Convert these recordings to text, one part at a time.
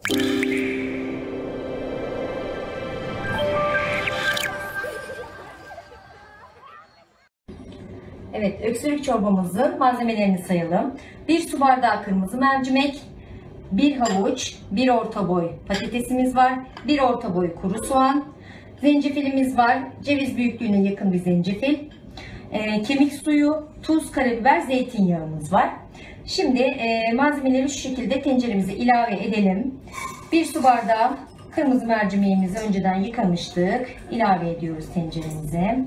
Evet, öksürük çorbamızın malzemelerini sayalım. 1 su bardağı kırmızı mercimek, 1 havuç, 1 orta boy patatesimiz var, 1 orta boy kuru soğan, zencefilimiz var, ceviz büyüklüğüne yakın bir zencefil, kemik suyu, tuz, karabiber, zeytinyağımız var. Şimdi malzemeleri şu şekilde tenceremize ilave edelim. 1 su bardağı kırmızı mercimeğimizi önceden yıkamıştık. İlave ediyoruz tenceremize.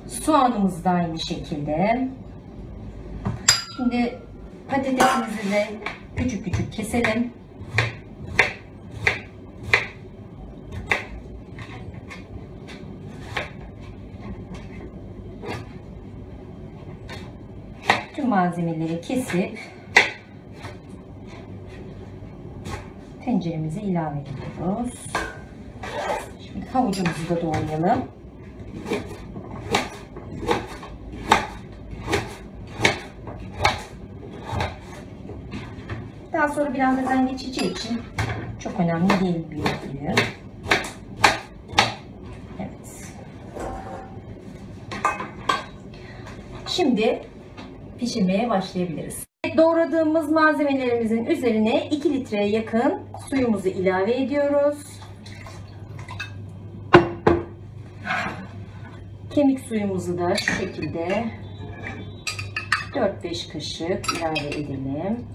Soğanımız da aynı şekilde. Şimdi patatesimizi de küçük küçük keselim. Tüm malzemeleri kesip tenceremize ilave ediyoruz. Şimdi havucumuzu da doğrayalım. Daha sonra blenderdan geçeceği için çok önemli değil büyüklüğü. Evet. Şimdi pişirmeye başlayabiliriz. Doğradığımız malzemelerimizin üzerine 2 litreye yakın suyumuzu ilave ediyoruz. Kemik suyumuzu da şu şekilde 4-5 kaşık ilave edelim.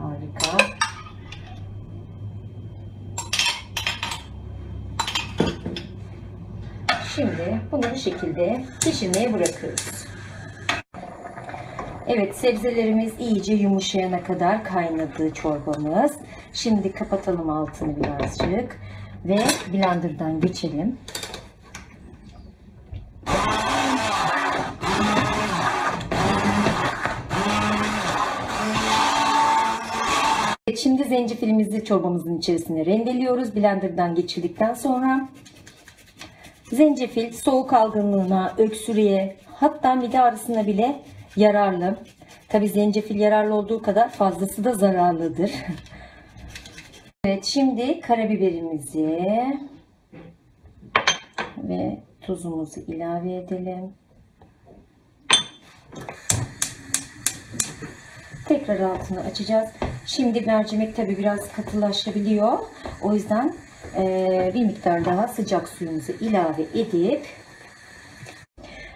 Harika. Şimdi bunu bu şekilde pişirmeye bırakıyoruz. Evet, sebzelerimiz iyice yumuşayana kadar kaynadı çorbamız. Şimdi kapatalım altını birazcık ve blenderdan geçelim. Şimdi zencefilimizi çorbamızın içerisine rendeliyoruz. Blenderdan geçirdikten sonra zencefil soğuk algınlığına, öksürüğe, hatta mide ağrısına bile yararlı. Tabii zencefil yararlı olduğu kadar fazlası da zararlıdır. Evet, şimdi karabiberimizi ve tuzumuzu ilave edelim. Tekrar altını açacağız. Şimdi mercimek tabi biraz katılaşabiliyor. O yüzden bir miktar daha sıcak suyumuzu ilave edip,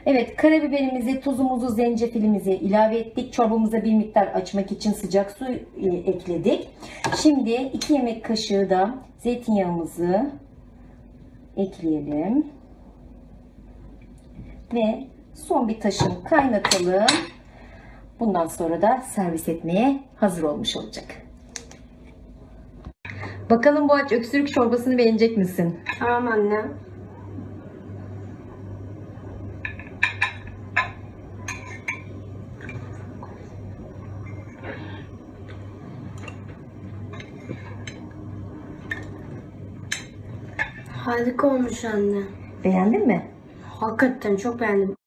evet, karabiberimizi, tuzumuzu, zencefilimizi ilave ettik. Çorbamıza bir miktar açmak için sıcak su ekledik. Şimdi 2 yemek kaşığı da zeytinyağımızı ekleyelim. Ve son bir taşım kaynatalım. Bundan sonra da servis etmeye hazır olmuş olacak. Bakalım Boğaç, öksürük çorbasını beğenecek misin? Tamam anne. Harika olmuş anne. Beğendin mi? Hakikaten çok beğendim.